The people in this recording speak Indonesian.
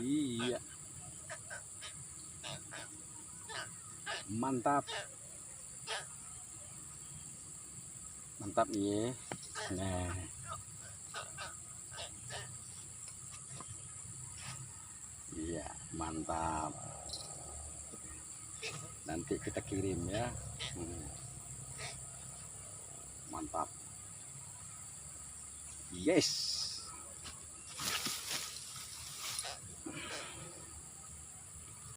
Iya, mantap. Mantap nih. Nah, iya, mantap. Nanti kita kirim ya. Mantap. Yes.